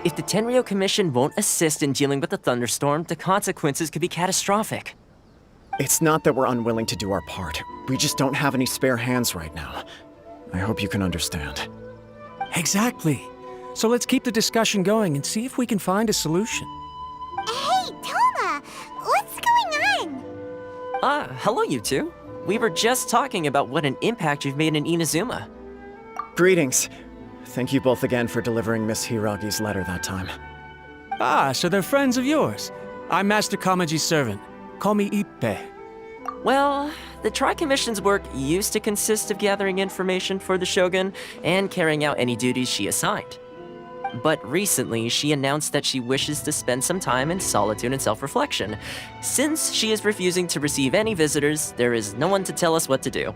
If the Tenryo Commission won't assist in dealing with the thunderstorm, the consequences could be catastrophic. It's not that we're unwilling to do our part. We just don't have any spare hands right now. I hope you can understand. Exactly. So let's keep the discussion going and see if we can find a solution. Hey, Toma! What's going on? Hello you two. We were just talking about what an impact you've made in Inazuma. Greetings. Thank you both again for delivering Miss Hiragi's letter that time. Ah, so they're friends of yours. I'm Master Kamaji's servant. Call me Ippe. Well, the Tri-Commission's work used to consist of gathering information for the Shogun and carrying out any duties she assigned. But recently, she announced that she wishes to spend some time in solitude and self-reflection. Since she is refusing to receive any visitors, there is no one to tell us what to do.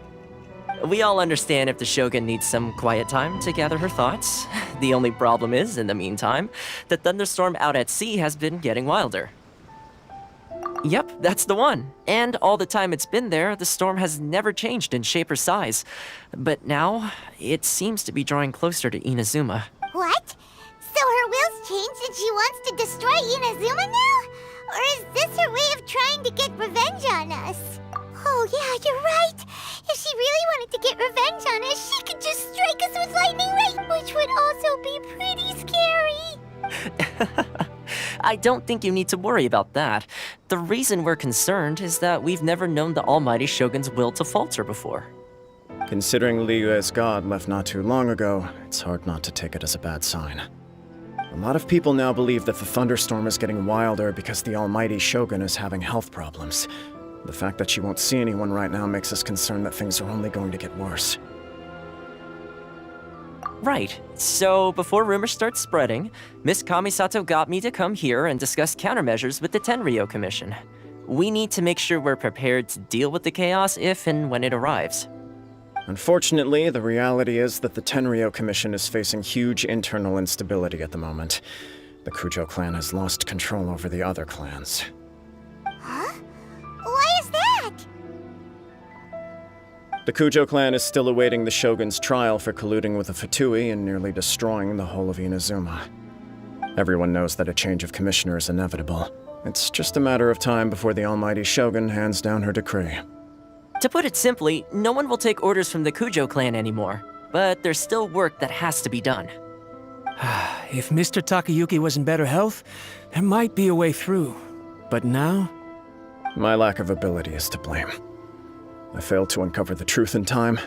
We all understand if the Shogun needs some quiet time to gather her thoughts. The only problem is, in the meantime, the thunderstorm out at sea has been getting wilder. Yep, that's the one. And all the time it's been there, the storm has never changed in shape or size. But now, it seems to be drawing closer to Inazuma. What? So her will's changed and she wants to destroy Inazuma now? Or is this her way of trying to get revenge on us? Oh yeah, you're right. If she really wanted to get revenge on us, she could just strike us with lightning right, which would also be pretty scary. I don't think you need to worry about that. The reason we're concerned is that we've never known the Almighty Shogun's will to falter before. Considering Liyue's god left not too long ago, it's hard not to take it as a bad sign. A lot of people now believe that the thunderstorm is getting wilder because the Almighty Shogun is having health problems. The fact that she won't see anyone right now makes us concerned that things are only going to get worse. Right. So, before rumors start spreading, Miss Kamisato got me to come here and discuss countermeasures with the Tenryo Commission. We need to make sure we're prepared to deal with the chaos if and when it arrives. Unfortunately, the reality is that the Tenryo Commission is facing huge internal instability at the moment. The Kujo clan has lost control over the other clans. Huh? Why is that? The Kujo clan is still awaiting the Shogun's trial for colluding with the Fatui and nearly destroying the whole of Inazuma. Everyone knows that a change of commissioner is inevitable. It's just a matter of time before the Almighty Shogun hands down her decree. To put it simply, no one will take orders from the Kujo clan anymore, but there's still work that has to be done. If Mr. Takayuki was in better health, there might be a way through. But now? My lack of ability is to blame. I failed to uncover the truth in time,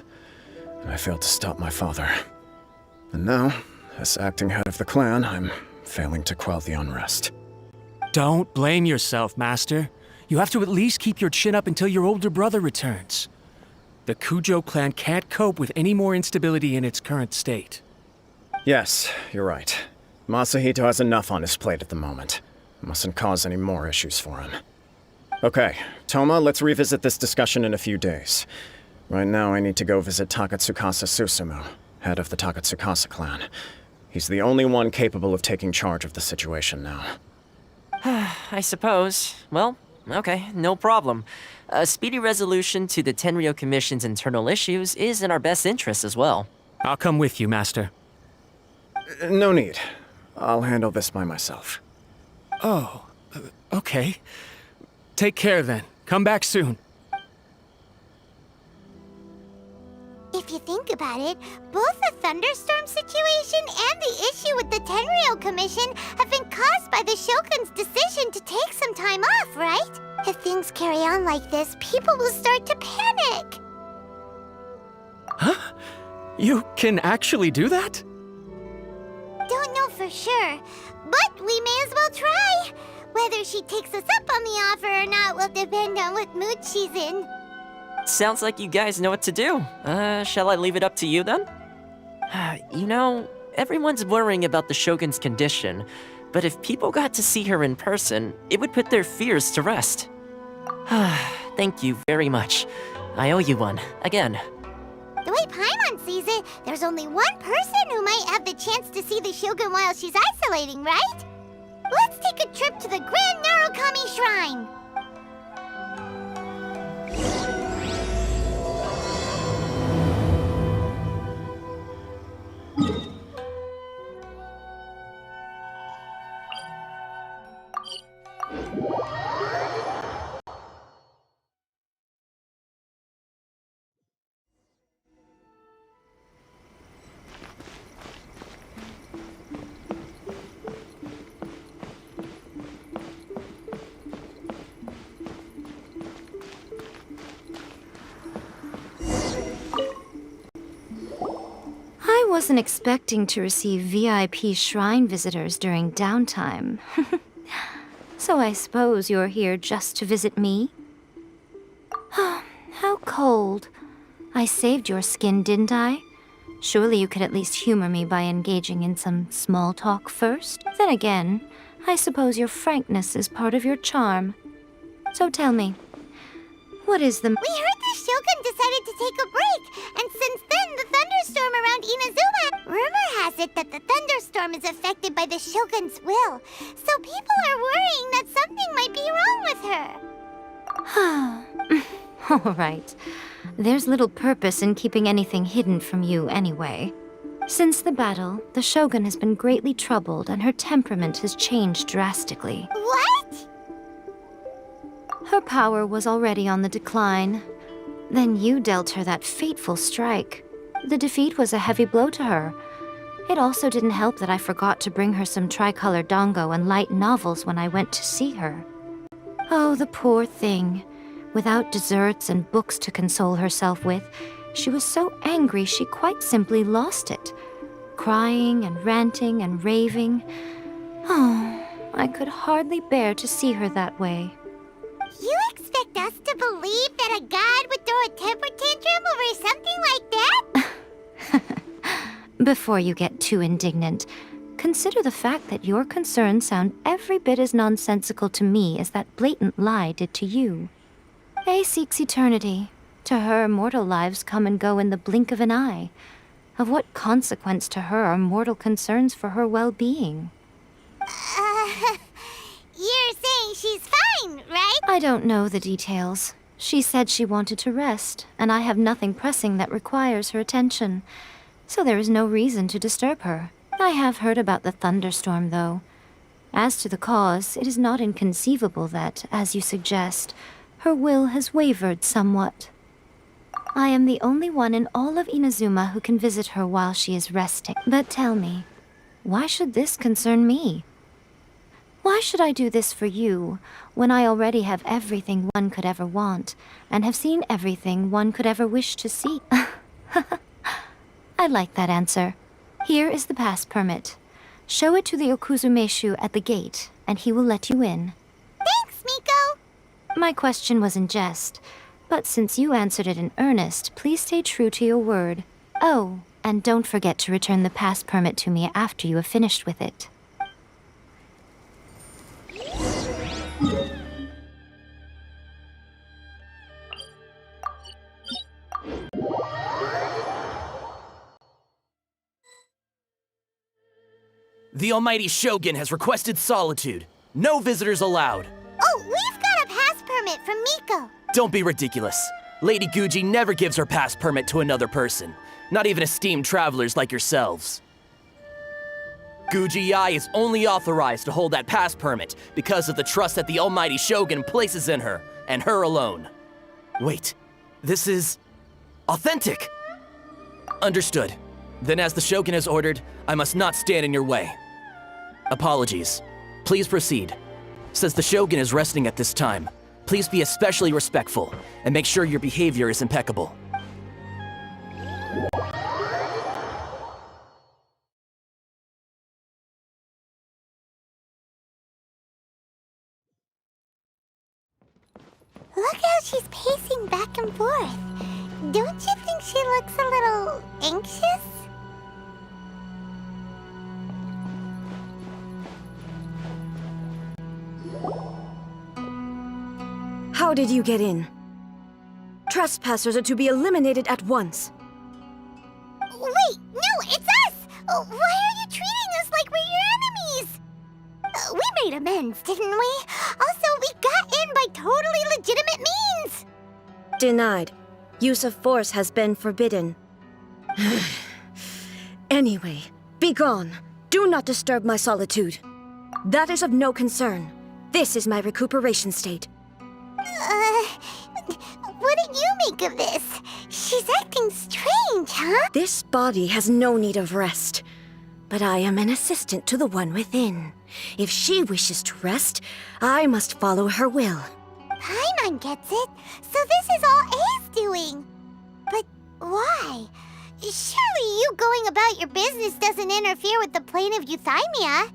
and I failed to stop my father. And now, as acting head of the clan, I'm failing to quell the unrest. Don't blame yourself, Master. You have to at least keep your chin up until your older brother returns. The Kujo clan can't cope with any more instability in its current state. Yes, you're right. Masahito has enough on his plate at the moment. Mustn't cause any more issues for him. Okay, Toma, let's revisit this discussion in a few days. Right now, I need to go visit Takatsukasa Susumu, head of the Takatsukasa clan. He's the only one capable of taking charge of the situation now. I suppose. Well, okay, no problem. A speedy resolution to the Tenryo Commission's internal issues is in our best interest as well. I'll come with you, Master. No need. I'll handle this by myself. Oh, okay. Take care then. Come back soon. If you think about it, both the thunderstorm situation and the issue with the Tenryo Commission have been caused by the Shogun's decision to take some time off, right? If things carry on like this, people will start to panic. Huh? You can actually do that? Don't know for sure, but we may as well try. Whether she takes us up on the offer or not will depend on what mood she's in. Sounds like you guys know what to do. Shall I leave it up to you then? You know, everyone's worrying about the Shogun's condition, but if people got to see her in person, it would put their fears to rest. Thank you very much. I owe you one, again. The way Paimon sees it, there's only one person who might have the chance to see the Shogun while she's isolating, right? Let's take a trip to the Grand Narukami Shrine! wasn't expecting to receive VIP shrine visitors during downtime. So I suppose you're here just to visit me? How cold. I saved your skin, didn't I? Surely you could at least humor me by engaging in some small talk first? Then again, I suppose your frankness is part of your charm. So tell me, what is the... We heard the Shogun decided to take a break, and since then the thunderstorm around Inazuma... Rumor has it that the thunderstorm is affected by the Shogun's will, so people are worrying that something might be wrong with her. All right. There's little purpose in keeping anything hidden from you anyway. Since the battle, the Shogun has been greatly troubled and her temperament has changed drastically. What? Her power was already on the decline. Then you dealt her that fateful strike. The defeat was a heavy blow to her. It also didn't help that I forgot to bring her some tricolor dango and light novels when I went to see her. Oh, the poor thing. Without desserts and books to console herself with, she was so angry she quite simply lost it. Crying and ranting and raving. Oh, I could hardly bear to see her that way. You expect us to believe that a god would throw a temper tantrum over something like that? Before you get too indignant, consider the fact that your concerns sound every bit as nonsensical to me as that blatant lie did to you. A seeks eternity. To her, mortal lives come and go in the blink of an eye. Of what consequence to her are mortal concerns for her well-being? You're saying she's fine, right? I don't know the details. She said she wanted to rest, and I have nothing pressing that requires her attention. So there is no reason to disturb her. I have heard about the thunderstorm, though. As to the cause, it is not inconceivable that, as you suggest, her will has wavered somewhat. I am the only one in all of Inazuma who can visit her while she is resting. But tell me, why should this concern me? Why should I do this for you, when I already have everything one could ever want, and have seen everything one could ever wish to see? I like that answer. Here is the pass permit. Show it to the Okuzumeshu at the gate, and he will let you in. Thanks, Miko! My question was in jest, but since you answered it in earnest, please stay true to your word. Oh, and don't forget to return the pass permit to me after you have finished with it. The almighty Shogun has requested solitude. No visitors allowed. Oh, we've got a pass permit from Miko. Don't be ridiculous. Lady Guji never gives her pass permit to another person, not even esteemed travelers like yourselves. Guji Ai is only authorized to hold that pass permit because of the trust that the almighty Shogun places in her, and her alone. Wait, this is... authentic! Understood. Then as the Shogun has ordered, I must not stand in your way. Apologies. Please proceed. Since the Shogun is resting at this time, please be especially respectful, and make sure your behavior is impeccable. Look how she's pacing back and forth. Don't you think she looks a little anxious? How did you get in? Trespassers are to be eliminated at once. Wait, no, it's us! Why are you treating us like we're your enemies? We made amends, didn't we? Also, we got in by totally legitimate means! Denied. Use of force has been forbidden. Anyway, be gone. Do not disturb my solitude. That is of no concern. This is my recuperation state. What do you make of this? She's acting strange, huh? This body has no need of rest. But I am an assistant to the one within. If she wishes to rest, I must follow her will. Paimon gets it. So this is all A's doing. But why? Surely you going about your business doesn't interfere with the plane of Euthymia.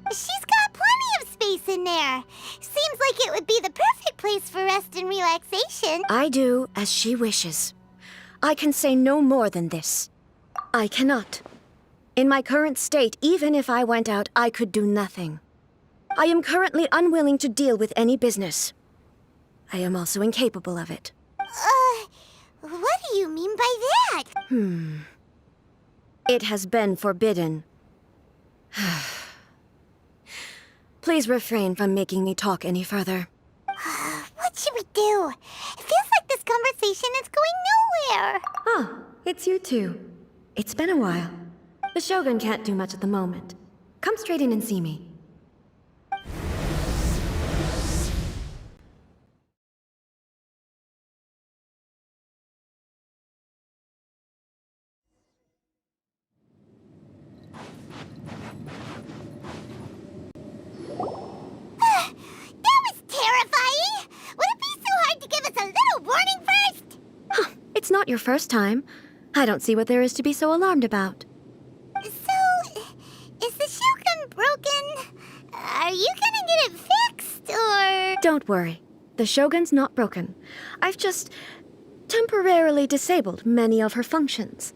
She's got plenty of space in there. Seems like it would be the perfect place for rest and relaxation. I do as she wishes. I can say no more than this. I cannot. In my current state, even if I went out, I could do nothing. I am currently unwilling to deal with any business. I am also incapable of it. What do you mean by that? It has been forbidden. Please refrain from making me talk any further. What should we do? It feels like this conversation is going nowhere. Oh, it's you two. It's been a while. The Shogun can't do much at the moment. Come straight in and see me. That was terrifying! Would it be so hard to give us a little warning first? It's not your first time. I don't see what there is to be so alarmed about. So, is the Shogun broken? Are you gonna get it fixed, or...? Don't worry. The Shogun's not broken. I've just temporarily disabled many of her functions.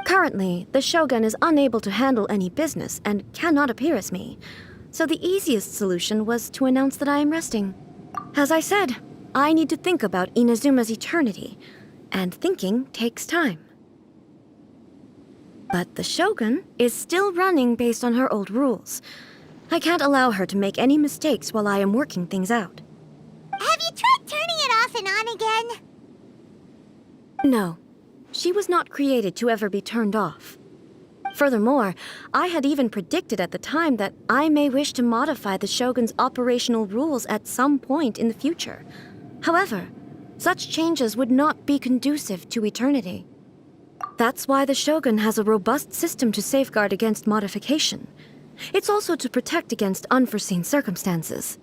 Currently, the Shogun is unable to handle any business and cannot appear as me. So the easiest solution was to announce that I am resting. As I said, I need to think about Inazuma's eternity, and thinking takes time. But the Shogun is still running based on her old rules. I can't allow her to make any mistakes while I am working things out. Have you tried turning it off and on again? No, she was not created to ever be turned off. Furthermore, I had even predicted at the time that I may wish to modify the Shogun's operational rules at some point in the future. However, such changes would not be conducive to eternity. That's why the Shogun has a robust system to safeguard against modification. It's also to protect against unforeseen circumstances.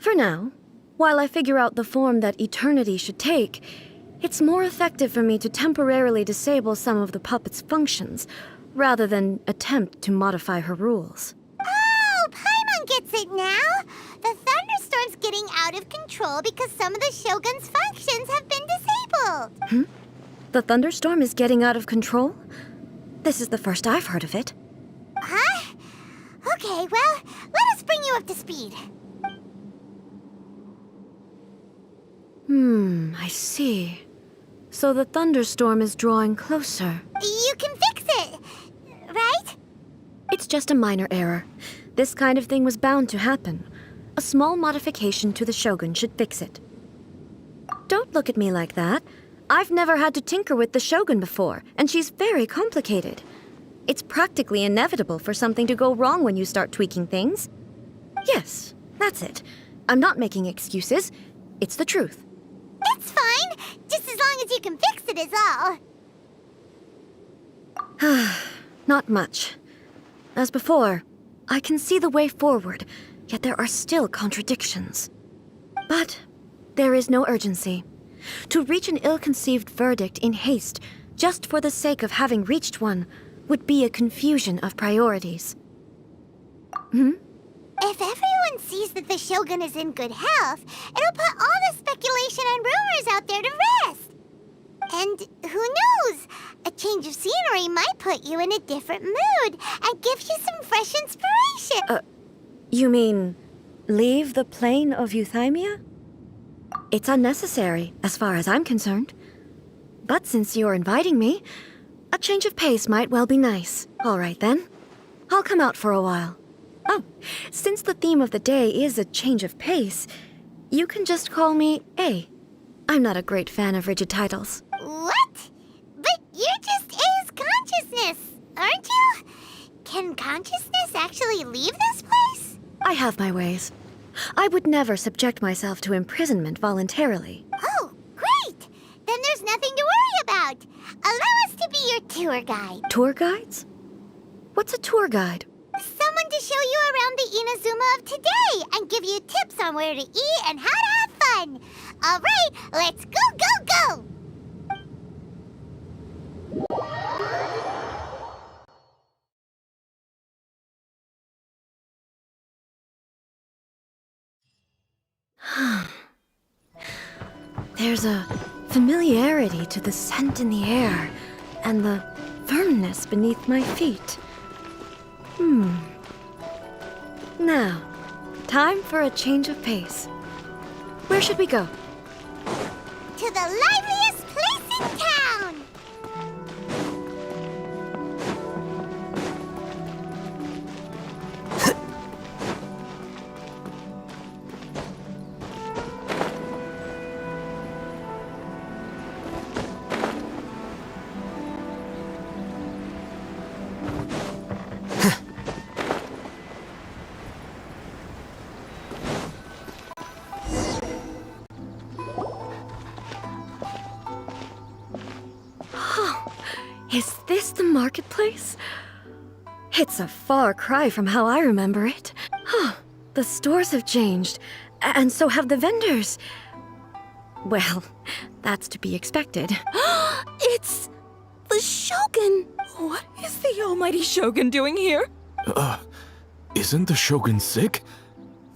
For now, while I figure out the form that eternity should take, it's more effective for me to temporarily disable some of the puppet's functions, rather than attempt to modify her rules. Oh, Paimon gets it now! The thunderstorm's getting out of control because some of the Shogun's functions have been disabled. The thunderstorm is getting out of control? This is the first I've heard of it. Huh? Okay, well, let us bring you up to speed. I see. So the thunderstorm is drawing closer. You can fix it, right? It's just a minor error. This kind of thing was bound to happen. A small modification to the Shogun should fix it. Don't look at me like that. I've never had to tinker with the Shogun before, and she's very complicated. It's practically inevitable for something to go wrong when you start tweaking things. Yes, that's it. I'm not making excuses. It's the truth. It's fine, just as long as you can fix it is all. Not much. As before, I can see the way forward, yet there are still contradictions. But there is no urgency. To reach an ill-conceived verdict in haste, just for the sake of having reached one, would be a confusion of priorities. If everyone sees that the Shogun is in good health, it'll put all the speculation and rumors out there to rest. And who knows? A change of scenery might put you in a different mood and give you some fresh inspiration. You mean, leave the plane of Euthymia? It's unnecessary, as far as I'm concerned. But since you're inviting me, a change of pace might well be nice. All right, then. I'll come out for a while. Oh, since the theme of the day is a change of pace, you can just call me A. I'm not a great fan of rigid titles. What? But you're just A's consciousness, aren't you? Can consciousness actually leave this place? I have my ways. I would never subject myself to imprisonment voluntarily. Oh, great! Then there's nothing to worry about. Allow us to be your tour guide. Tour guides? What's a tour guide? Someone to show you around the Inazuma of today and give you tips on where to eat and how to have fun. All right, let's go, go, go! There's a familiarity to the scent in the air and the firmness beneath my feet. Now, time for a change of pace. Where should we go? To the liveliest place in town! Is this the marketplace? It's a far cry from how I remember it. The stores have changed, and so have the vendors. Well, that's to be expected. It's the Shogun! What is the almighty Shogun doing here? Isn't the Shogun sick?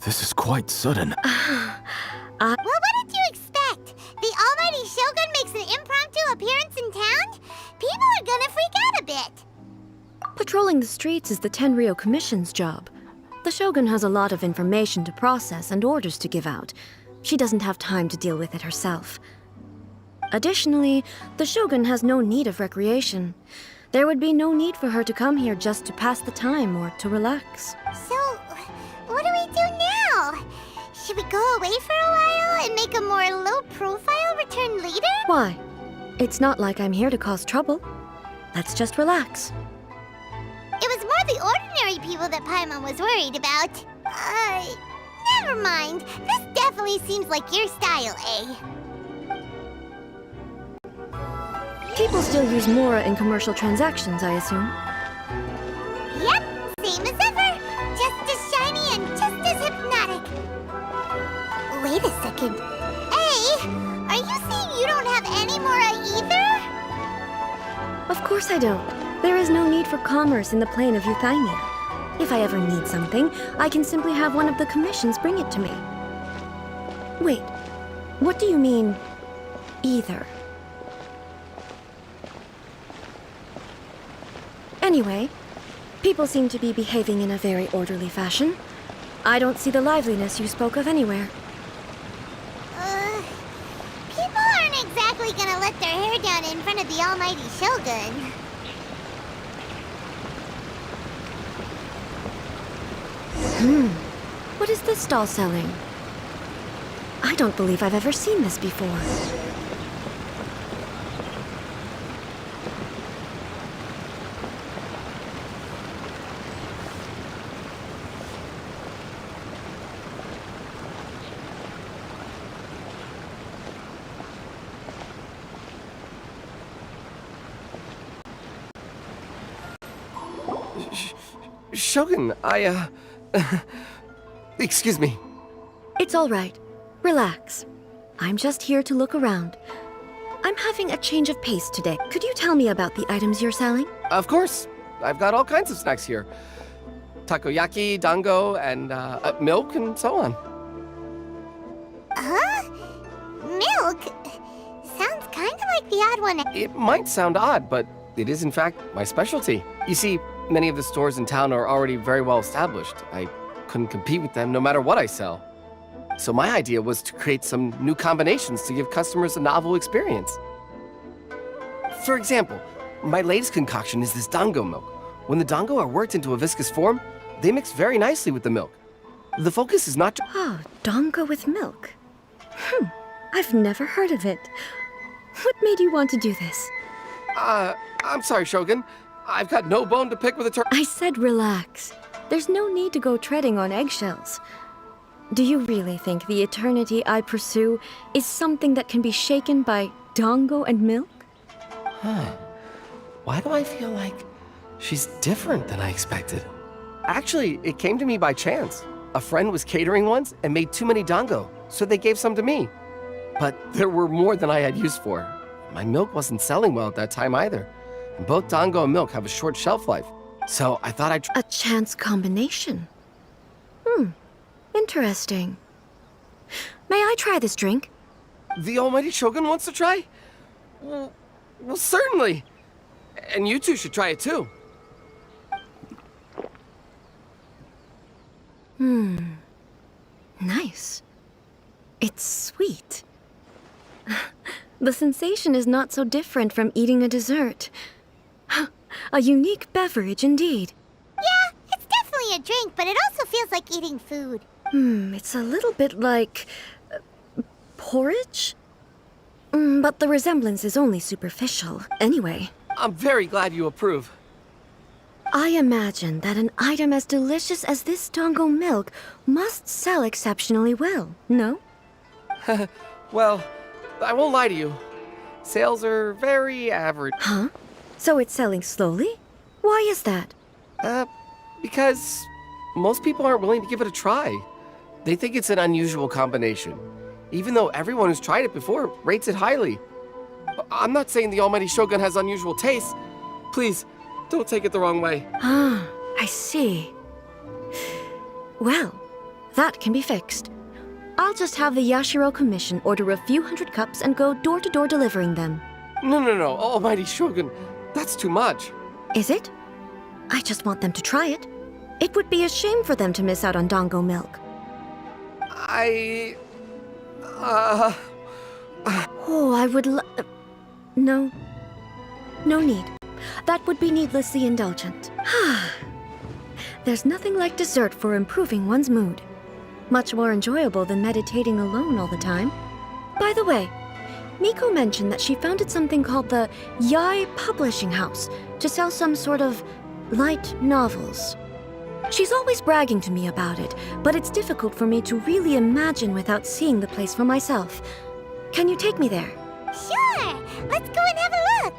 This is quite sudden. Well, what did you expect? The almighty Shogun makes an impromptu appearance in town? People are gonna freak out a bit. Patrolling the streets is the Tenryou Commission's job. The Shogun has a lot of information to process and orders to give out. She doesn't have time to deal with it herself. Additionally, the Shogun has no need of recreation. There would be no need for her to come here just to pass the time or to relax. So, what do we do now? Should we go away for a while and make a more low-profile return later? Why? It's not like I'm here to cause trouble. Let's just relax. It was more the ordinary people that Paimon was worried about. Never mind. This definitely seems like your style, eh? People still use Mora in commercial transactions, I assume. Yep, same as ever. Just as shiny and just as hypnotic. Wait a second. Hey, are you saying you don't have any Mora either? Of course I don't. There is no need for commerce in the plane of Euthymia. If I ever need something, I can simply have one of the commissions bring it to me. Wait, what do you mean, either? Anyway, people seem to be behaving in a very orderly fashion. I don't see the liveliness you spoke of anywhere. People aren't exactly gonna let their hair down in front of the almighty Shogun. What is this stall selling? I don't believe I've ever seen this before. Shogun, excuse me. It's all right. Relax. I'm just here to look around. I'm having a change of pace today. Could you tell me about the items you're selling? Of course. I've got all kinds of snacks here. Takoyaki, dango, and milk, and so on. Huh? Milk? Sounds kind of like the odd one. It might sound odd, but it is in fact my specialty. You see, many of the stores in town are already very well established. I couldn't compete with them no matter what I sell. So my idea was to create some new combinations to give customers a novel experience. For example, my latest concoction is this dango milk. When the dango are worked into a viscous form, they mix very nicely with the milk. The focus is not Oh, dango with milk. I've never heard of it. What made you want to do this? I'm sorry, Shogun. I've got no bone to pick with a I said relax. There's no need to go treading on eggshells. Do you really think the eternity I pursue is something that can be shaken by dango and milk? Why do I feel like she's different than I expected? Actually, it came to me by chance. A friend was catering once and made too many dango, so they gave some to me. But there were more than I had use for. My milk wasn't selling well at that time either. Both dango and milk have a short shelf life, so I thought I'd try. A chance combination. Interesting. May I try this drink? The almighty shogun wants to try? Well, certainly. And you two should try it too. Nice. It's sweet. The sensation is not so different from eating a dessert. A unique beverage indeed. Yeah, it's definitely a drink, but it also feels like eating food. It's a little bit like porridge? But the resemblance is only superficial. Anyway, I'm very glad you approve. I imagine that an item as delicious as this dango milk must sell exceptionally well, no? Well, I won't lie to you. Sales are very average. Huh? So it's selling slowly? Why is that? Because most people aren't willing to give it a try. They think it's an unusual combination, even though everyone who's tried it before rates it highly. I'm not saying the almighty shogun has unusual tastes. Please, don't take it the wrong way. Ah, I see. Well, that can be fixed. I'll just have the Yashiro Commission order a few hundred cups and go door-to-door delivering them. No, almighty shogun, that's too much. Is it? I just want them to try it. It would be a shame for them to miss out on dango milk. Oh, I would No. No need. That would be needlessly indulgent. There's nothing like dessert for improving one's mood. Much more enjoyable than meditating alone all the time. By the way, Miko mentioned that she founded something called the Yai Publishing House to sell some sort of light novels. She's always bragging to me about it, but it's difficult for me to really imagine without seeing the place for myself. Can you take me there? Sure! Let's go and have a look!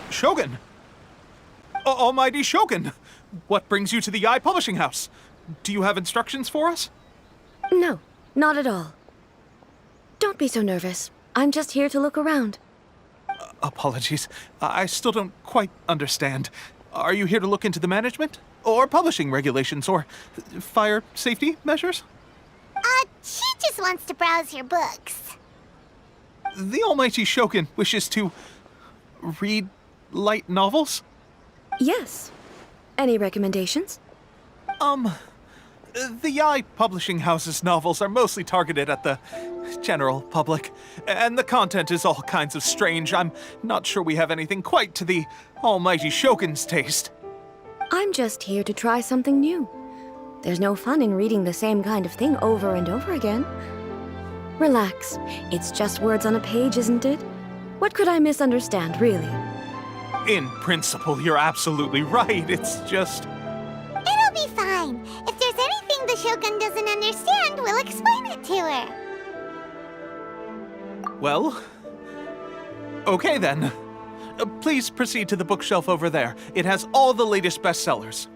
Shogun! Almighty Shogun! What brings you to the Yai Publishing House? Do you have instructions for us? No, not at all. Don't be so nervous. I'm just here to look around. Apologies. I still don't quite understand. Are you here to look into the management? Or publishing regulations? Or fire safety measures? She just wants to browse your books. The Almighty Shogun wishes to read light novels? Yes. Any recommendations? The Yai Publishing House's novels are mostly targeted at the general public, and the content is all kinds of strange. I'm not sure we have anything quite to the Almighty Shogun's taste. I'm just here to try something new. There's no fun in reading the same kind of thing over and over again. Relax. It's just words on a page, isn't it? What could I misunderstand, really? In principle, you're absolutely right. It's just... It'll be fine. If there's anything the Shogun doesn't understand, we'll explain it to her. Well... Okay then. Please proceed to the bookshelf over there. It has all the latest bestsellers.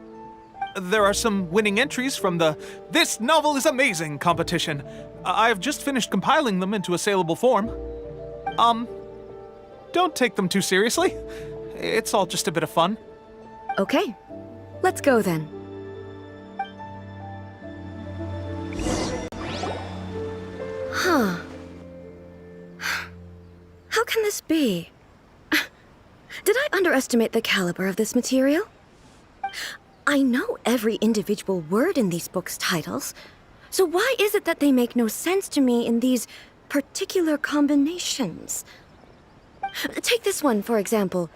There are some winning entries from the This Novel is Amazing competition. I've just finished compiling them into a saleable form. Don't take them too seriously. It's all just a bit of fun. Okay. Let's go then. Huh. How can this be? Did I underestimate the caliber of this material? I know every individual word in these books' titles, so why is it that they make no sense to me in these particular combinations? Take this one, for example.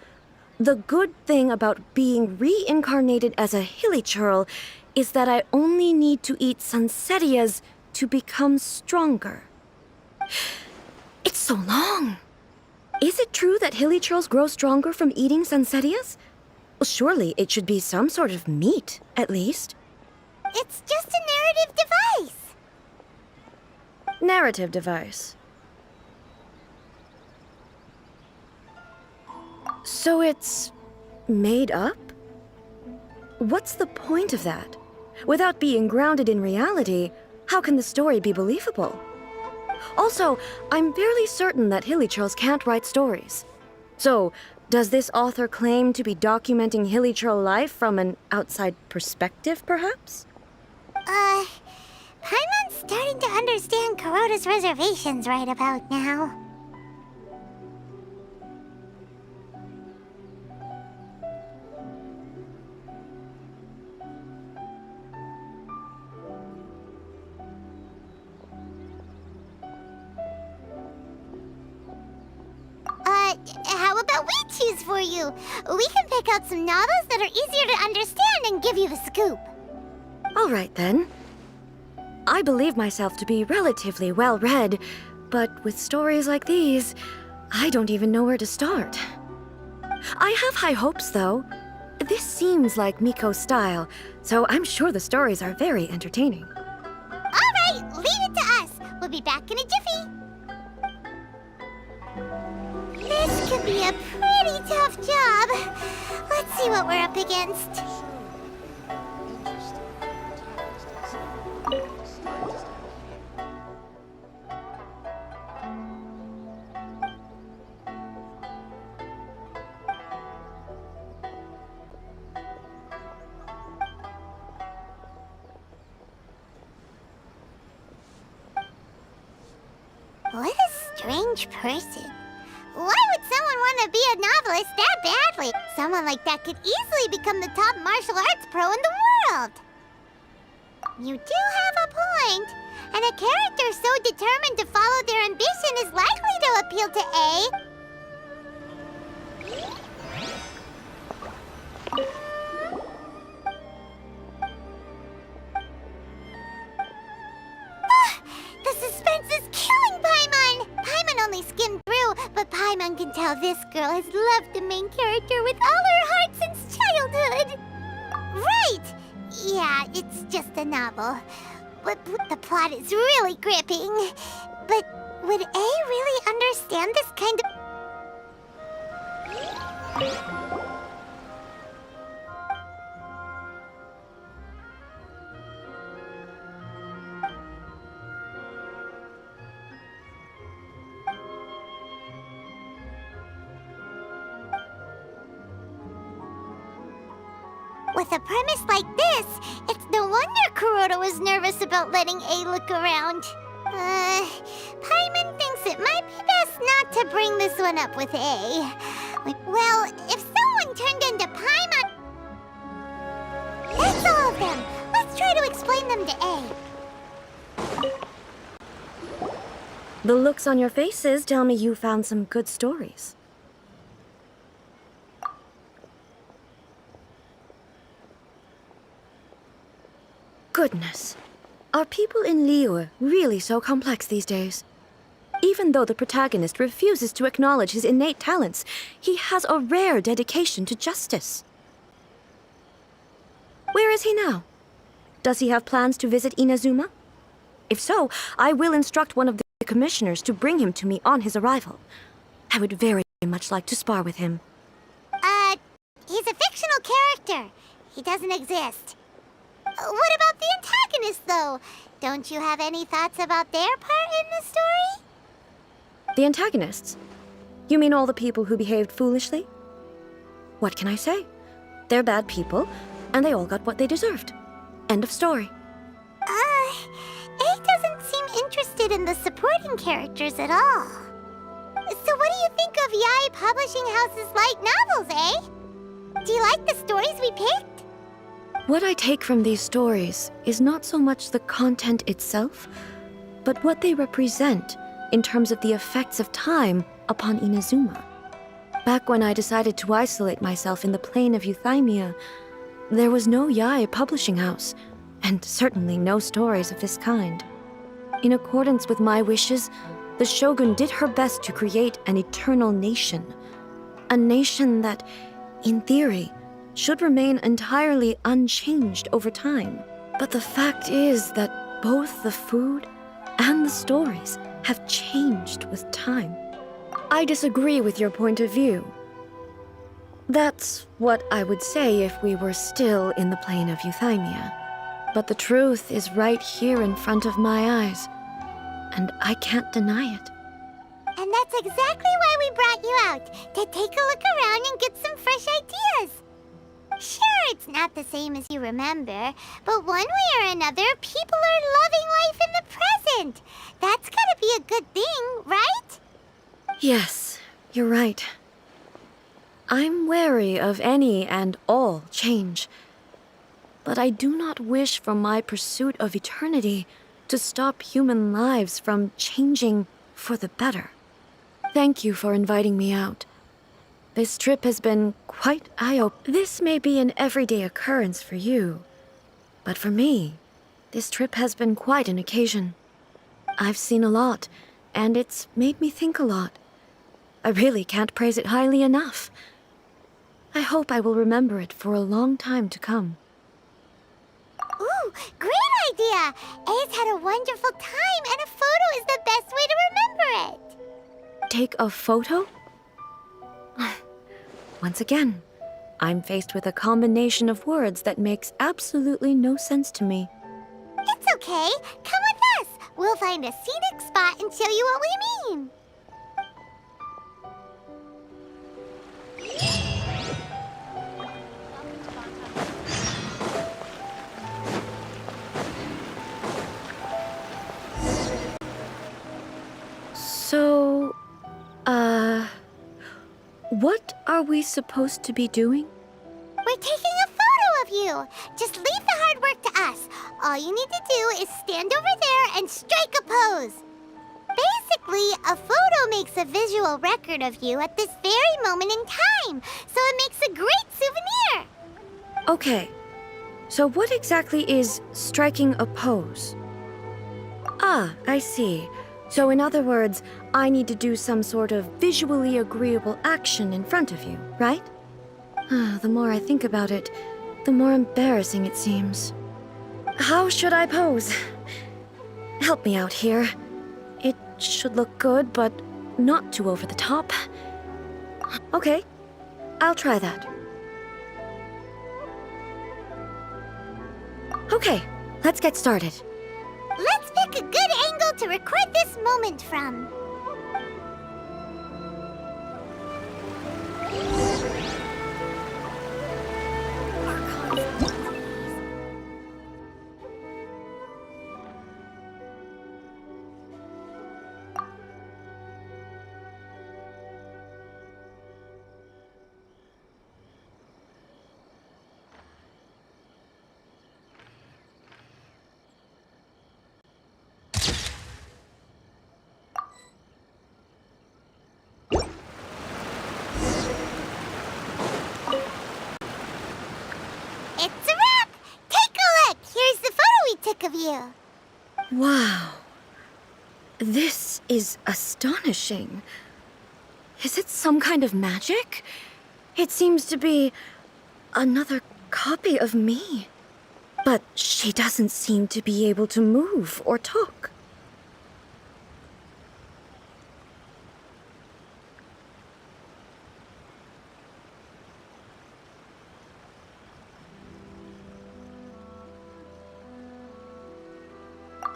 The good thing about being reincarnated as a hilly churl is that I only need to eat sunsettias to become stronger. It's so long. Is it true that hilly churls grow stronger from eating sunsettias? Well, surely it should be some sort of meat, at least. It's just a narrative device. narrative device. So it's made up? What's the point of that? Without being grounded in reality, how can the story be believable? Also, I'm fairly certain that Hilichurls can't write stories. So, does this author claim to be documenting Hilichurl life from an outside perspective, perhaps? Paimon's starting to understand Kuroda's reservations right about now. How about we choose for you? We can pick out some novels that are easier to understand and give you the scoop. All right, then. I believe myself to be relatively well-read, but with stories like these, I don't even know where to start. I have high hopes, though. This seems like Miko's style, so I'm sure the stories are very entertaining. All right, leave it to us. We'll be back in a jiffy. This could be a pretty tough job. Let's see what we're up against. What a strange person. Why would someone want to be a novelist that badly? Someone like that could easily become the top martial arts pro in the world. You do have a point. And a character so determined to follow their ambition is likely to appeal to A. The suspense is killing Paimon! Paimon only skimmed through, but Paimon can tell this girl has loved the main character with all her heart since childhood. Right! Yeah, it's just a novel. But the plot is really gripping. But would A really understand this kind of... With a premise like this, it's no wonder Kuroda was nervous about letting A look around. Paimon thinks it might be best not to bring this one up with A. Well, if someone turned into Paimon... That's all of them. Let's try to explain them to A. The looks on your faces tell me you found some good stories. Goodness. Are people in Liyue really so complex these days? Even though the protagonist refuses to acknowledge his innate talents, he has a rare dedication to justice. Where is he now? Does he have plans to visit Inazuma? If so, I will instruct one of the commissioners to bring him to me on his arrival. I would very much like to spar with him. He's a fictional character. He doesn't exist. What about the antagonists, though? Don't you have any thoughts about their part in the story? The antagonists? You mean all the people who behaved foolishly? What can I say? They're bad people, and they all got what they deserved. End of story. A doesn't seem interested in the supporting characters at all. So what do you think of Yae Publishing House's light novels, eh? Do you like the stories we picked? What I take from these stories is not so much the content itself, but what they represent in terms of the effects of time upon Inazuma. Back when I decided to isolate myself in the plain of Euthymia, there was no Yae Publishing House, and certainly no stories of this kind. In accordance with my wishes, the Shogun did her best to create an eternal nation. A nation that, in theory, should remain entirely unchanged over time. But the fact is that both the food and the stories have changed with time. I disagree with your point of view. That's what I would say if we were still in the plane of euthymia. But the truth is right here in front of my eyes, and I can't deny it. And that's exactly why we brought you out, to take a look around and get some fresh ideas. Sure, it's not the same as you remember, but one way or another, people are loving life in the present. That's gotta be a good thing, right? Yes, you're right. I'm wary of any and all change. But I do not wish for my pursuit of eternity to stop human lives from changing for the better. Thank you for inviting me out. This trip has been quite eye-opening. This may be an everyday occurrence for you, but for me, this trip has been quite an occasion. I've seen a lot, and it's made me think a lot. I really can't praise it highly enough. I hope I will remember it for a long time to come. Ooh, great idea! A's had a wonderful time, and a photo is the best way to remember it. Take a photo? Once again, I'm faced with a combination of words that makes absolutely no sense to me. It's okay. Come with us. We'll find a scenic spot and show you what we mean. So, what are we supposed to be doing? We're taking a photo of you. Just leave the hard work to us. All you need to do is stand over there and strike a pose. Basically, a photo makes a visual record of you at this very moment in time, so it makes a great souvenir. Okay, so what exactly is striking a pose? Ah, I see. So in other words, I need to do some sort of visually agreeable action in front of you, right? The more I think about it, the more embarrassing it seems. How should I pose? Help me out here. It should look good, but not too over the top. Okay, I'll try that. Okay, let's get started. Let's pick a good angle to record this moment from. It's a wrap! Take a look! Here's the photo we took of you. Wow. This is astonishing. Is it some kind of magic? It seems to be another copy of me. But she doesn't seem to be able to move or talk.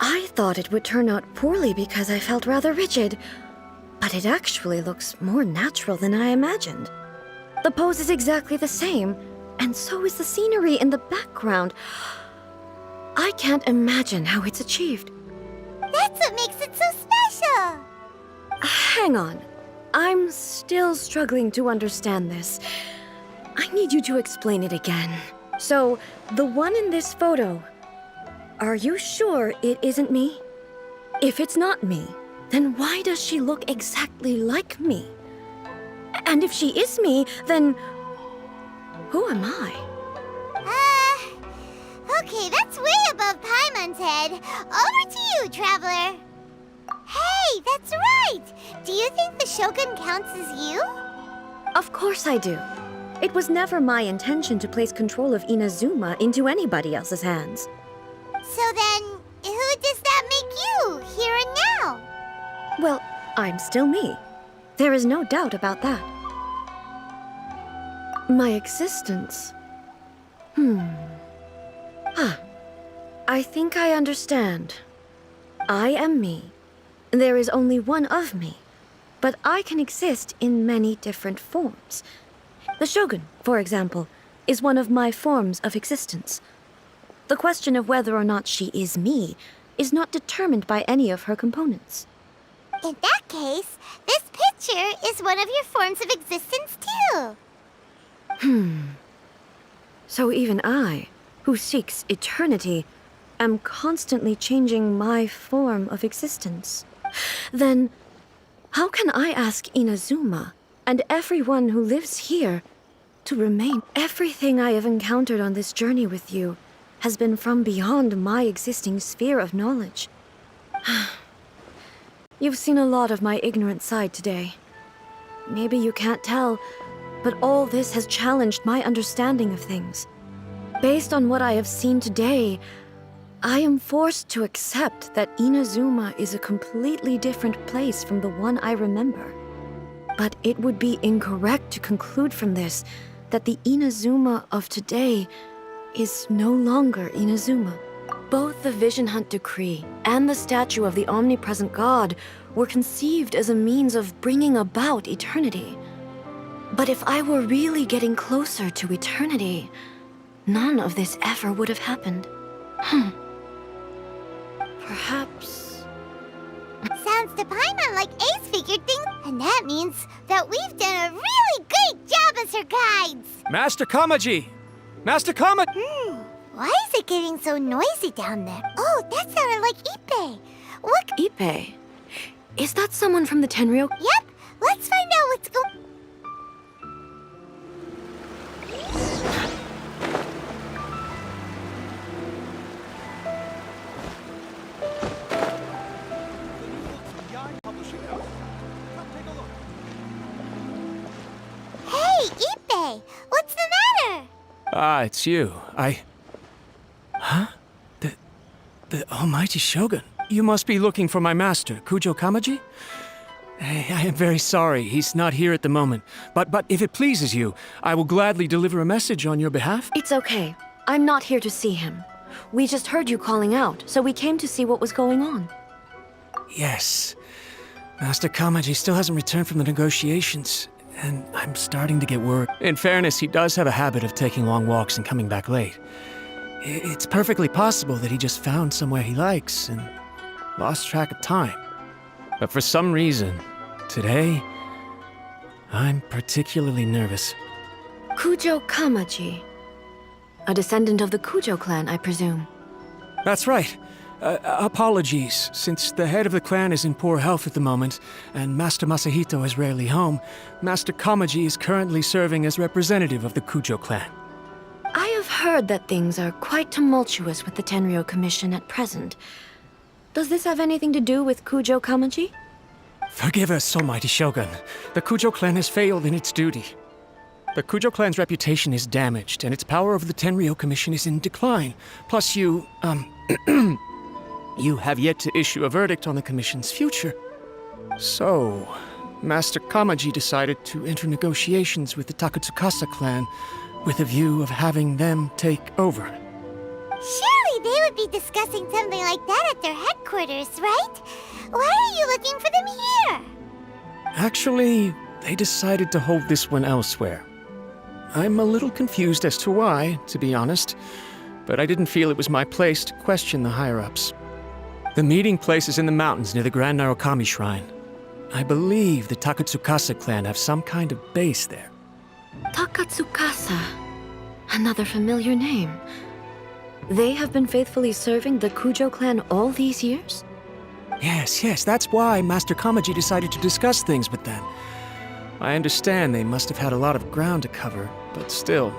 I thought it would turn out poorly because I felt rather rigid, but it actually looks more natural than I imagined. The pose is exactly the same, and so is the scenery in the background. I can't imagine how it's achieved. That's what makes it so special. Hang on. I'm still struggling to understand this. I need you to explain it again. So, the one in this photo, are you sure it isn't me? If it's not me, then why does she look exactly like me? And if she is me, then who am I? Okay, that's way above Paimon's head. Over to you, Traveler. Hey, that's right! Do you think the Shogun counts as you? Of course I do. It was never my intention to place control of Inazuma into anybody else's hands. So then, who does that make you, here Well, I'm still me. There is no doubt about that. My existence. I think I understand. I am me. There is only one of me, but I can exist in many different forms. The shogun, for example, is one of my forms of existence. The question of whether or not she is me is not determined by any of her components. In that case, this picture is one of your forms of existence too. So even I, who seeks eternity, am constantly changing my form of existence. Then, how can I ask Inazuma and everyone who lives here to remain? Everything I have encountered on this journey with you has been from beyond my existing sphere of knowledge. You've seen a lot of my ignorant side today. Maybe you can't tell, but all this has challenged my understanding of things. Based on what I have seen today, I am forced to accept that Inazuma is a completely different place from the one I remember. But it would be incorrect to conclude from this that the Inazuma of today is no longer Inazuma. Both the Vision Hunt Decree and the statue of the omnipresent god were conceived as a means of bringing about eternity. But if I were really getting closer to eternity, none of this ever would have happened. Perhaps... Sounds to Paimon like Ace figured things, and that means that we've done a really great job as her guides. Master Kamaji! Master Kamaji! Why is it getting so noisy down there? Oh, that sounded like Ippei. Look. Ippei? Is that someone from the Tenryou? Yep. Let's find out what's going. Hey, Ippei! What's the matter? Ah, it's you. Huh? The almighty Shogun. You must be looking for my master, Kujo Kamaji? I am very sorry, he's not here at the moment. But if it pleases you, I will gladly deliver a message on your behalf. It's okay. I'm not here to see him. We just heard you calling out, so we came to see what was going on. Yes. Master Kamaji still hasn't returned from the negotiations, and I'm starting to get worried. In fairness, he does have a habit of taking long walks and coming back late. It's perfectly possible that he just found somewhere he likes and lost track of time. But for some reason, today, I'm particularly nervous. Kujo Kamaji. A descendant of the Kujo clan, I presume. That's right. Apologies, since the head of the clan is in poor health at the moment, and Master Masahito is rarely home, Master Kamaji is currently serving as representative of the Kujo clan. I have heard that things are quite tumultuous with the Tenryou Commission at present. Does this have anything to do with Kujo Kamaji? Forgive us, almighty Shogun. The Kujo clan has failed in its duty. The Kujo clan's reputation is damaged, and its power over the Tenryou Commission is in decline. Plus you have yet to issue a verdict on the Commission's future. So, Master Kamaji decided to enter negotiations with the Takatsukasa clan with a view of having them take over. Surely they would be discussing something like that at their headquarters, right? Why are you looking for them here? Actually, they decided to hold this one elsewhere. I'm a little confused as to why, to be honest, but I didn't feel it was my place to question the higher-ups. The meeting place is in the mountains near the Grand Narukami Shrine. I believe the Takatsukasa clan have some kind of base there. Takatsukasa. Another familiar name. They have been faithfully serving the Kujo clan all these years? Yes, that's why Master Kamaji decided to discuss things with them. I understand they must have had a lot of ground to cover, but still,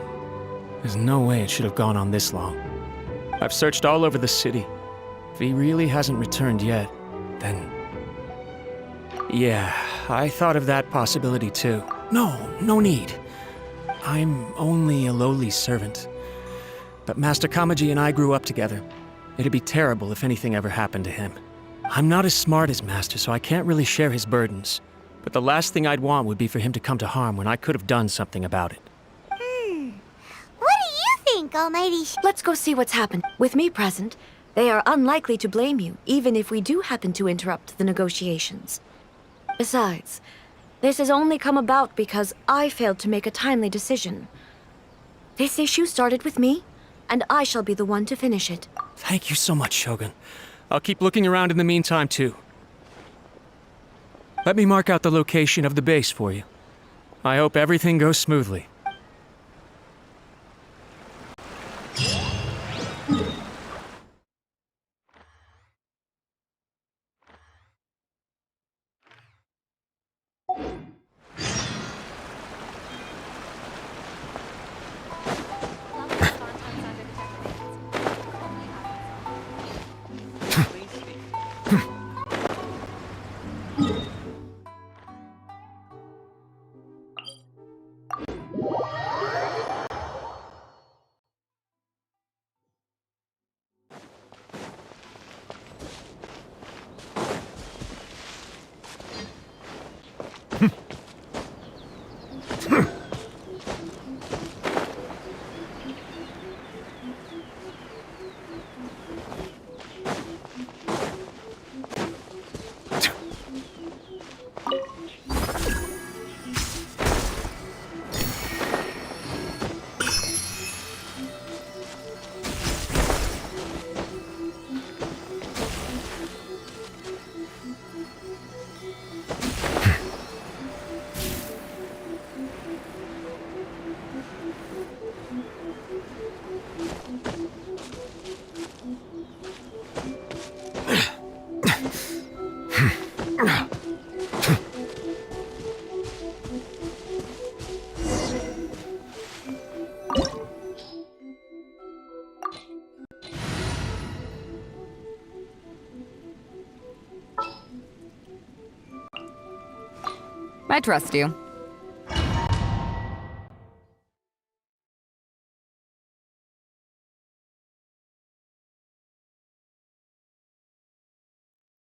there's no way it should have gone on this long. I've searched all over the city. If he really hasn't returned yet, then... Yeah, I thought of that possibility too. No need. I'm only a lowly servant. But Master Kamaji and I grew up together. It'd be terrible if anything ever happened to him. I'm not as smart as Master, so I can't really share his burdens. But the last thing I'd want would be for him to come to harm when I could have done something about it. What do you think, Almighty Let's go see what's happened. With me present, they are unlikely to blame you, even if we do happen to interrupt the negotiations. Besides, this has only come about because I failed to make a timely decision. This issue started with me, and I shall be the one to finish it. Thank you so much, Shogun. I'll keep looking around in the meantime, too. Let me mark out the location of the base for you. I hope everything goes smoothly. I trust you.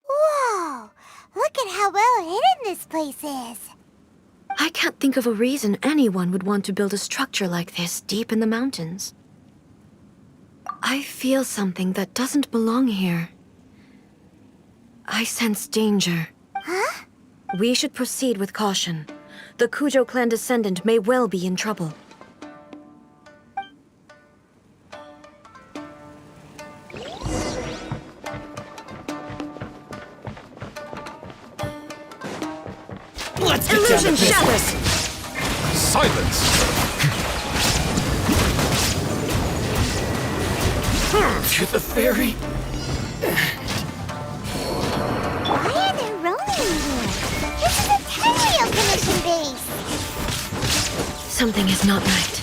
Whoa! Look at how well hidden this place is. I can't think of a reason anyone would want to build a structure like this deep in the mountains. I feel something that doesn't belong here. I sense danger. Huh? We should proceed with caution. The Kujo clan descendant may well be in trouble. Let's get Illusion down to business. shatters! Silence! To the ferry. Why are there Ronin here? This is a Tenryo Commission base. Something is not right.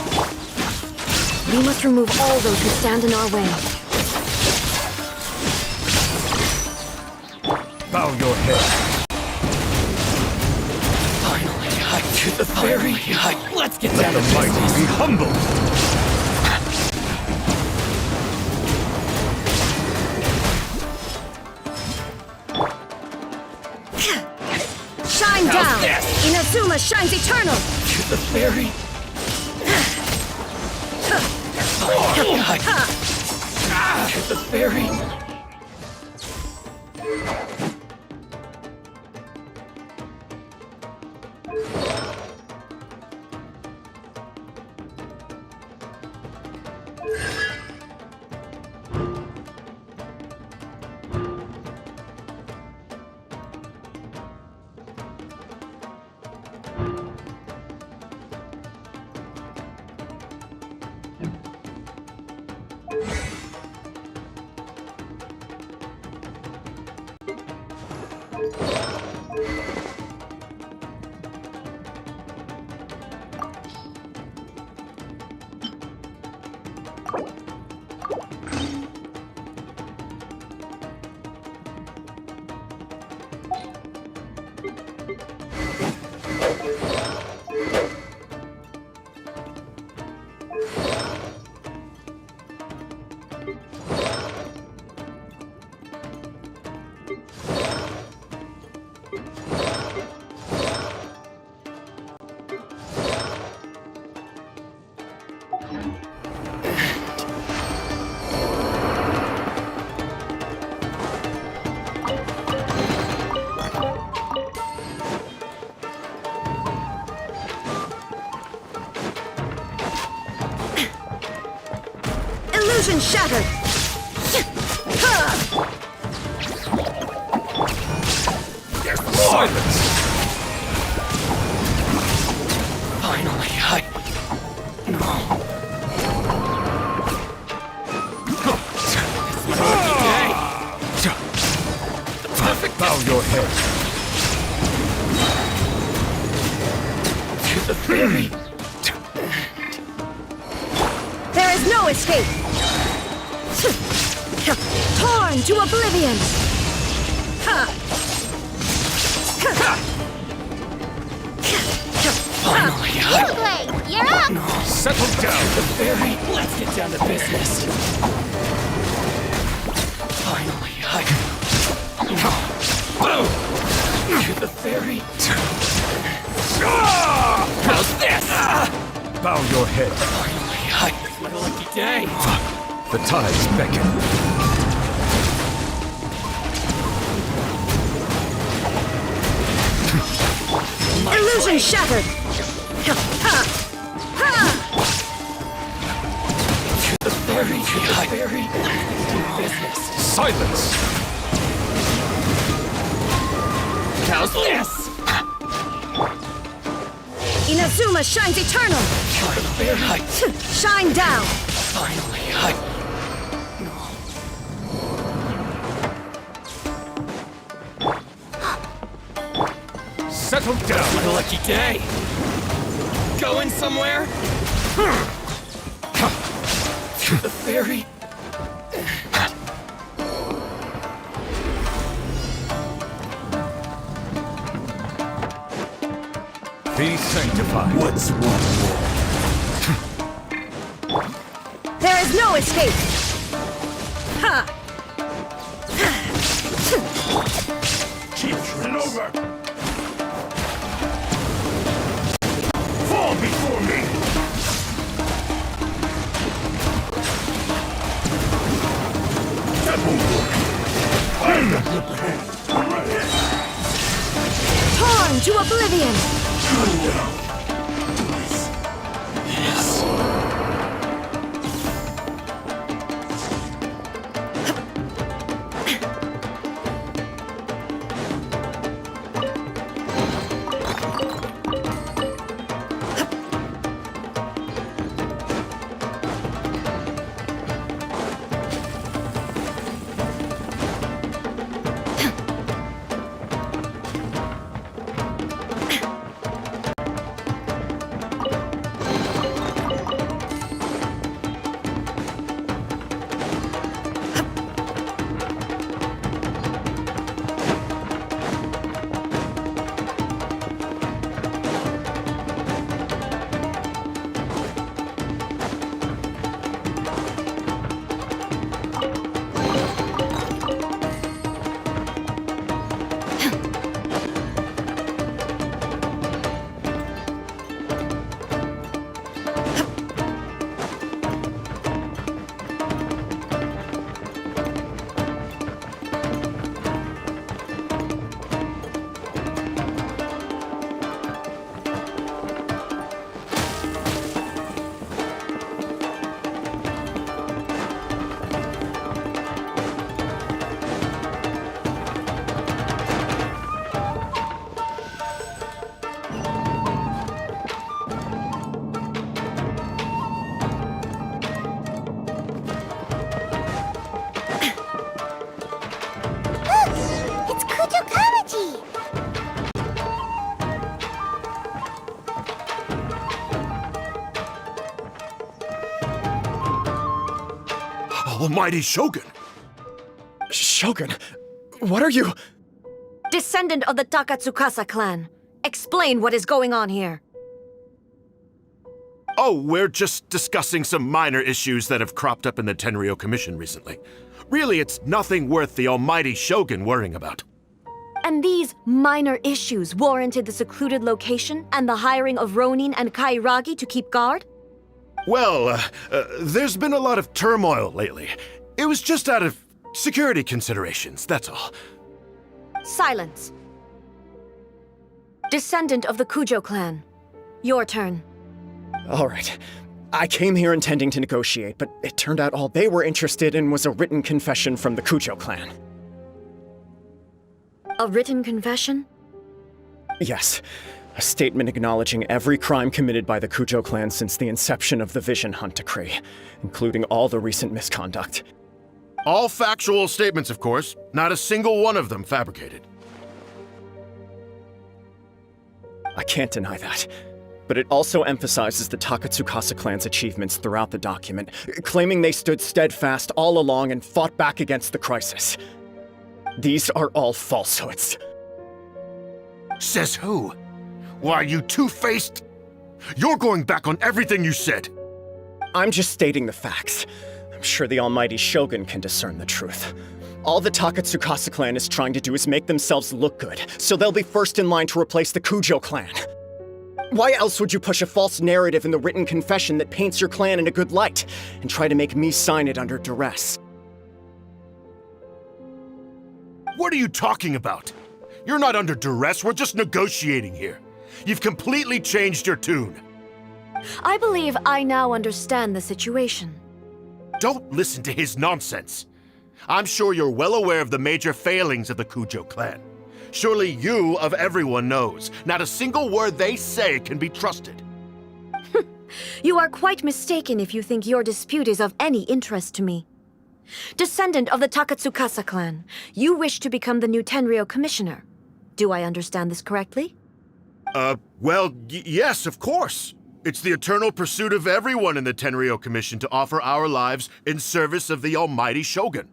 We must remove all those who stand in our way. Bow your head. Finally, to the ferry. Let's get down Let to the mighty business. be humbled. Shine down! this? Inazuma shines eternal! To the ferry. To the ferry. Illusion shattered! Silence! Finally, Bow your head. To the fairy. There is no escape! Torn to oblivion! Finally, Keyblade, you're up! Settle down. the fairy. Let's get down to business. Finally, to the fairy. How's this? Bow your head. Finally, it's my lucky day. The tides beckon. Illusion shattered! The fairy, business. Silence. How's this? Inazuma shines eternal! The fairy. Shine down! Finally, Settle down. my lucky day. Going somewhere? The fairy. Be sanctified. What's There is no escape! Ha! Children over. Fall before me. Torn to oblivion! Almighty Shogun! Shogun, what are you? Descendant of the Takatsukasa clan. Explain what is going on here. Oh, we're just discussing some minor issues that have cropped up in the Tenryo Commission recently. Really, it's nothing worth the almighty Shogun worrying about. And these minor issues warranted the secluded location and the hiring of Ronin and Kairagi to keep guard? Well, there's been a lot of turmoil lately. It was just out of security considerations, that's all. Silence. Descendant of the Kujo clan. Your turn. All right. I came here intending to negotiate, but it turned out all they were interested in was a written confession from the Kujo clan. A written confession? Yes. A statement acknowledging every crime committed by the Kujo clan since the inception of the Vision Hunt Decree, including all the recent misconduct. All factual statements, of course. Not a single one of them fabricated. I can't deny that. But it also emphasizes the Takatsukasa clan's achievements throughout the document, claiming they stood steadfast all along and fought back against the crisis. These are all falsehoods. Says who? Why, are you two-faced? You're going back on everything you said. I'm just stating the facts. I'm sure the almighty Shogun can discern the truth. All the Takatsukasa clan is trying to do is make themselves look good, so they'll be first in line to replace the Kujo clan. Why else would you push a false narrative in the written confession that paints your clan in a good light, and try to make me sign it under duress? What are you talking about? You're not under duress, we're just negotiating here. You've completely changed your tune. I believe I now understand the situation. Don't listen to his nonsense. I'm sure you're well aware of the major failings of the Kujo clan. Surely you, of everyone, knows. Not a single word they say can be trusted. You are quite mistaken if you think your dispute is of any interest to me. Descendant of the Takatsukasa clan, you wish to become the new Tenryou commissioner. Do I understand this correctly? Well, yes, of course. It's the eternal pursuit of everyone in the Tenryou Commission to offer our lives in service of the almighty Shogun.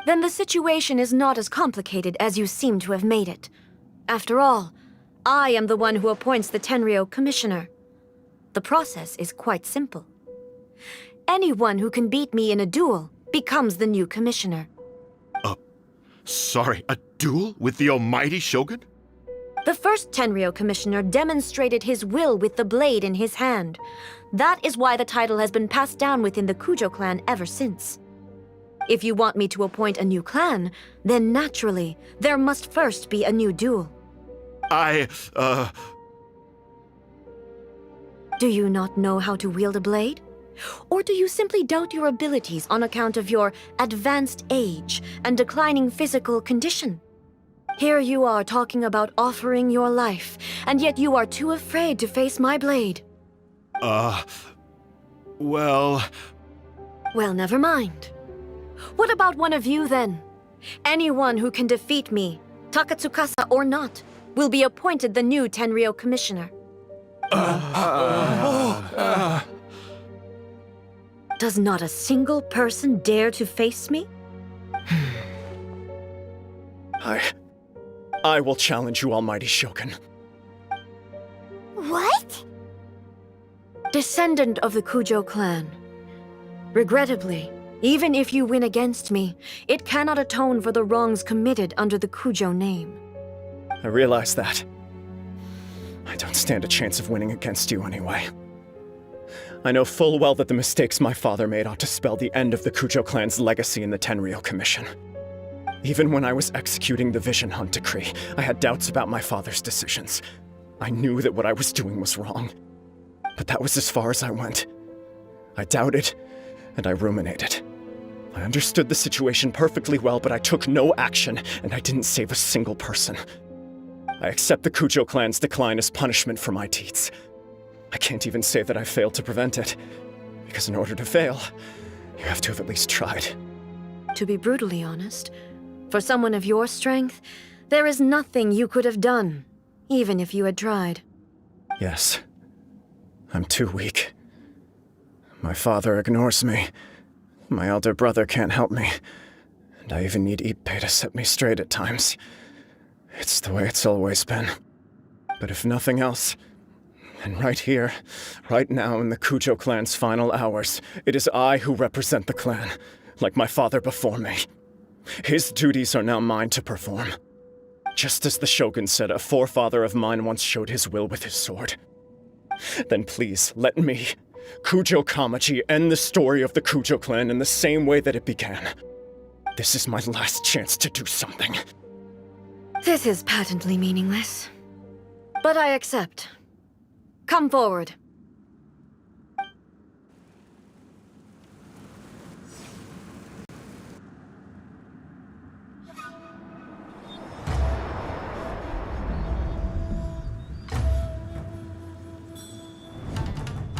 Then the situation is not as complicated as you seem to have made it. After all, I am the one who appoints the Tenryou commissioner. The process is quite simple. Anyone who can beat me in a duel becomes the new commissioner. Sorry, a duel with the almighty Shogun? The first Tenryou commissioner demonstrated his will with the blade in his hand. That is why the title has been passed down within the Kujo clan ever since. If you want me to appoint a new clan, then naturally, there must first be a new duel. Do you not know how to wield a blade? Or do you simply doubt your abilities on account of your advanced age and declining physical condition? Here you are talking about offering your life, and yet you are too afraid to face my blade. Well, never mind. What about one of you, then? Anyone who can defeat me, Takatsukasa or not, will be appointed the new Tenryou commissioner. Does not a single person dare to face me? I will challenge you, almighty Shogun. What? Descendant of the Kujo clan. Regrettably, even if you win against me, it cannot atone for the wrongs committed under the Kujo name. I realize that. I don't stand a chance of winning against you anyway. I know full well that the mistakes my father made ought to spell the end of the Kujo clan's legacy in the Tenryou Commission. Even when I was executing the Vision Hunt Decree, I had doubts about my father's decisions. I knew that what I was doing was wrong. But that was as far as I went. I doubted, and I ruminated. I understood the situation perfectly well, but I took no action, and I didn't save a single person. I accept the Kujo clan's decline as punishment for my deeds. I can't even say that I failed to prevent it, because in order to fail, you have to have at least tried. To be brutally honest, for someone of your strength, there is nothing you could have done, even if you had tried. Yes. I'm too weak. My father ignores me. My elder brother can't help me. And I even need Ippei to set me straight at times. It's the way it's always been. But if nothing else, then right here, right now in the Kujo clan's final hours, it is I who represent the clan, like my father before me. His duties are now mine to perform. Just as the Shogun said a forefather of mine once showed his will with his sword. Then please, let me, Kujo Kamaji, end the story of the Kujo clan in the same way that it began. This is my last chance to do something. This is patently meaningless. But I accept. Come forward.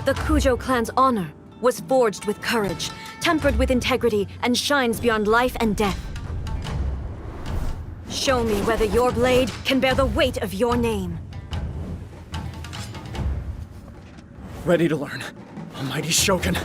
The Kujo clan's honor was forged with courage, tempered with integrity, and shines beyond life and death. Show me whether your blade can bear the weight of your name. Ready to learn. Almighty Shogun.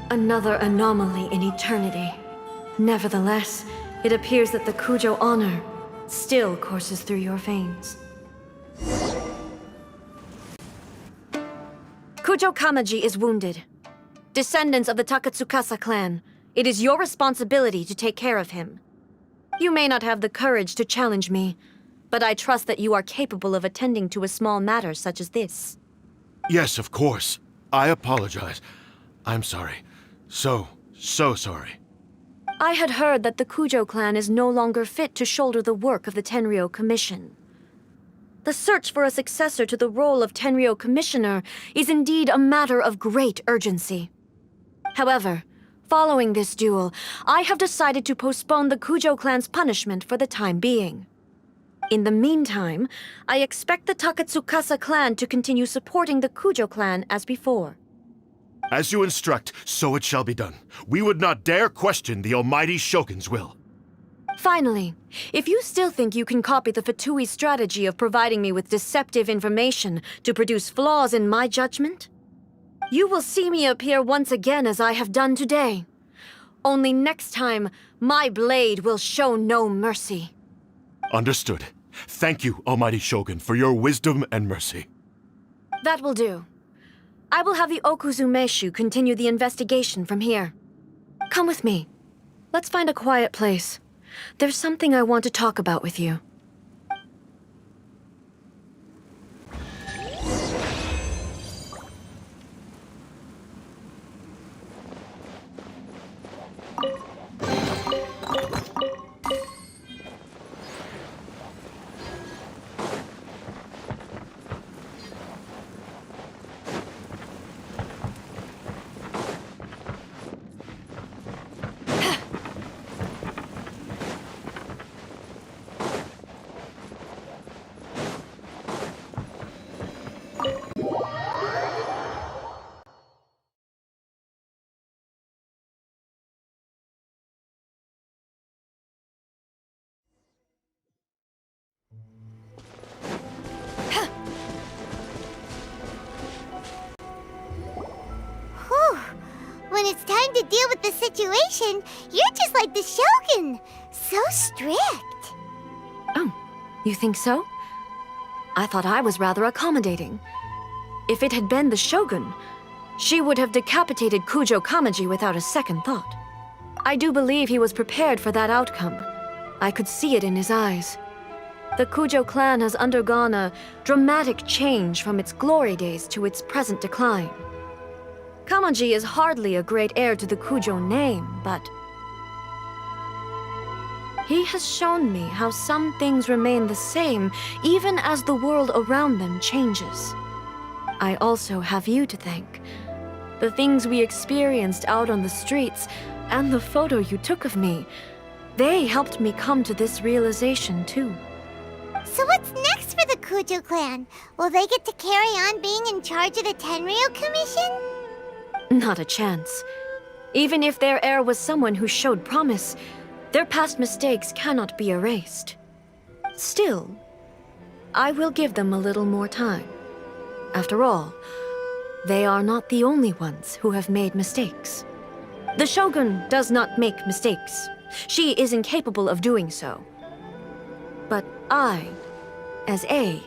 Another anomaly in eternity. Nevertheless, it appears that the Kujo honor still courses through your veins. Kujo Kamaji is wounded. Descendants of the Takatsukasa clan, it is your responsibility to take care of him. You may not have the courage to challenge me, but I trust that you are capable of attending to a small matter such as this. Yes, of course. I apologize. I'm sorry. So sorry. I had heard that the Kujo clan is no longer fit to shoulder the work of the Tenryou Commission. The search for a successor to the role of Tenryou Commissioner is indeed a matter of great urgency. However, following this duel, I have decided to postpone the Kujo clan's punishment for the time being. In the meantime, I expect the Takatsukasa clan to continue supporting the Kujo clan as before. As you instruct, so it shall be done. We would not dare question the almighty Shogun's will. Finally, if you still think you can copy the Fatui strategy of providing me with deceptive information to produce flaws in my judgment, you will see me appear once again as I have done today. Only next time, my blade will show no mercy. Understood. Thank you, almighty Shogun, for your wisdom and mercy. That will do. I will have the Okuzumeshu continue the investigation from here. Come with me. Let's find a quiet place. There's something I want to talk about with you. When it's time to deal with the situation, you're just like the Shogun. So strict. Oh, you think so? I thought I was rather accommodating. If it had been the Shogun, she would have decapitated Kujo Kamaji without a second thought. I do believe he was prepared for that outcome. I could see it in his eyes. The Kujo clan has undergone a dramatic change from its glory days to its present decline. Kamaji is hardly a great heir to the Kujo name, but He has shown me how some things remain the same even as the world around them changes. I also have you to thank. The things we experienced out on the streets and the photo you took of me, they helped me come to this realization too. So what's next for the Kujo clan? Will they get to carry on being in charge of the Tenryo Commission? Not a chance. Even if their heir was someone who showed promise, their past mistakes cannot be erased. Still, I will give them a little more time. After all, they are not the only ones who have made mistakes. The Shogun does not make mistakes. She is incapable of doing so. But I, as A,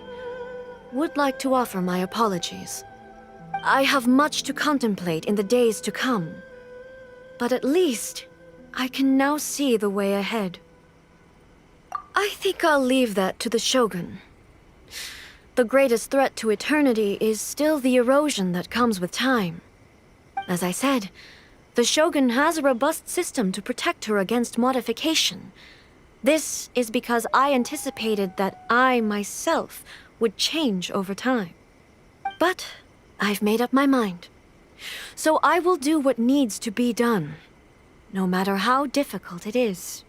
would like to offer my apologies. I have much to contemplate in the days to come, but at least I can now see the way ahead. I think I'll leave that to the Shogun. The greatest threat to eternity is still the erosion that comes with time. As I said, the Shogun has a robust system to protect her against modification. This is because I anticipated that I myself would change over time. But I've made up my mind. So I will do what needs to be done, no matter how difficult it is.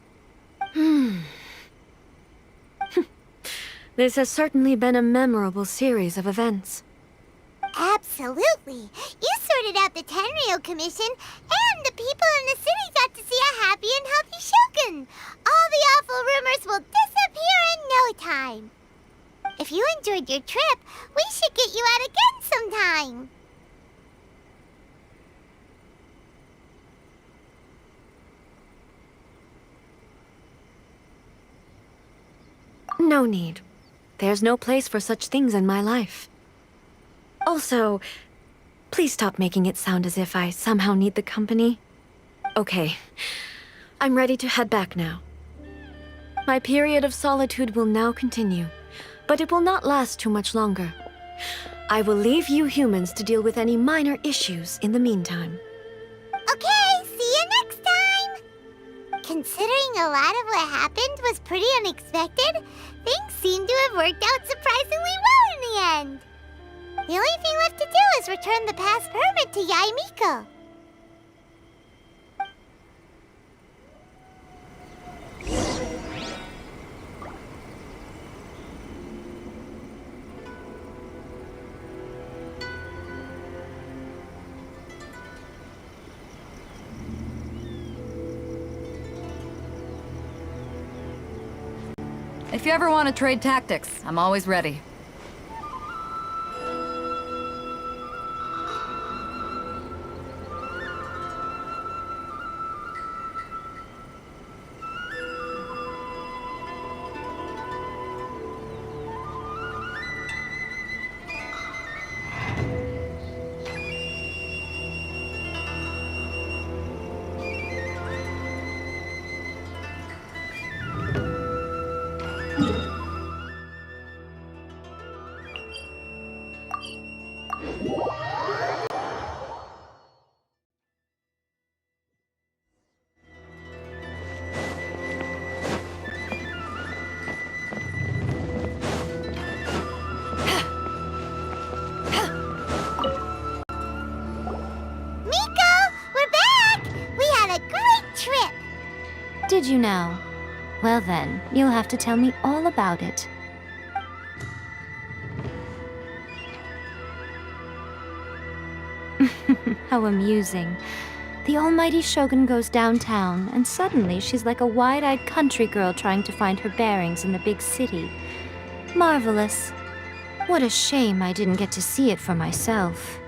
This has certainly been a memorable series of events. Absolutely. You sorted out the Tenryo Commission, and the people in the city got to see a happy and healthy Shogun. All the awful rumors will disappear in no time. If you enjoyed your trip, we should get you out again sometime. No need. There's no place for such things in my life. Also, please stop making it sound as if I somehow need the company. Okay, I'm ready to head back now. My period of solitude will now continue, but it will not last too much longer. I will leave you humans to deal with any minor issues in the meantime. Okay, see you next time! Considering a lot of what happened was pretty unexpected, things seem to have worked out surprisingly well in the end. The only thing left to do is return the past permit to Yaimiko. If you ever want to trade tactics, I'm always ready. Did you now? Well then, you'll have to tell me all about it. How amusing. The almighty Shogun goes downtown, and suddenly she's like a wide-eyed country girl trying to find her bearings in the big city. Marvelous. What a shame I didn't get to see it for myself.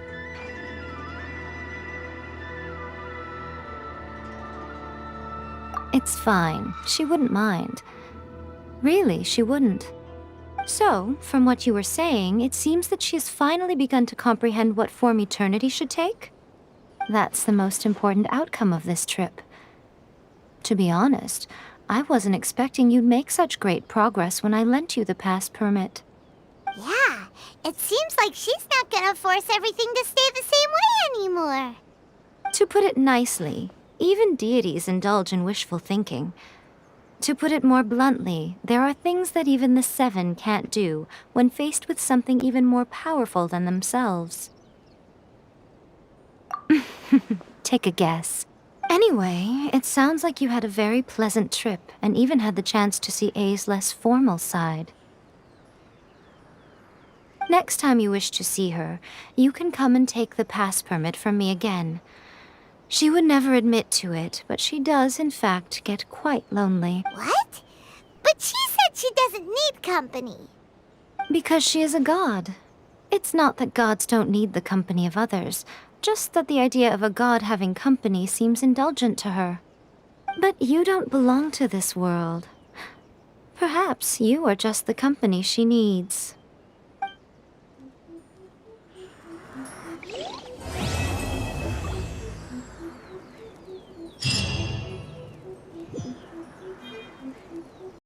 It's fine. She wouldn't mind. Really, she wouldn't. So, from what you were saying, it seems that she has finally begun to comprehend what form eternity should take? That's the most important outcome of this trip. To be honest, I wasn't expecting you'd make such great progress when I lent you the pass permit. Yeah, it seems like she's not gonna force everything to stay the same way anymore. To put it nicely, even deities indulge in wishful thinking. To put it more bluntly, there are things that even the Seven can't do when faced with something even more powerful than themselves. Take a guess. Anyway, it sounds like you had a very pleasant trip and even had the chance to see A's less formal side. Next time you wish to see her, you can come and take the pass permit from me again. She would never admit to it, but she does, in fact, get quite lonely. What? But she said she doesn't need company. Because she is a god. It's not that gods don't need the company of others, just that the idea of a god having company seems indulgent to her. But you don't belong to this world. Perhaps you are just the company she needs.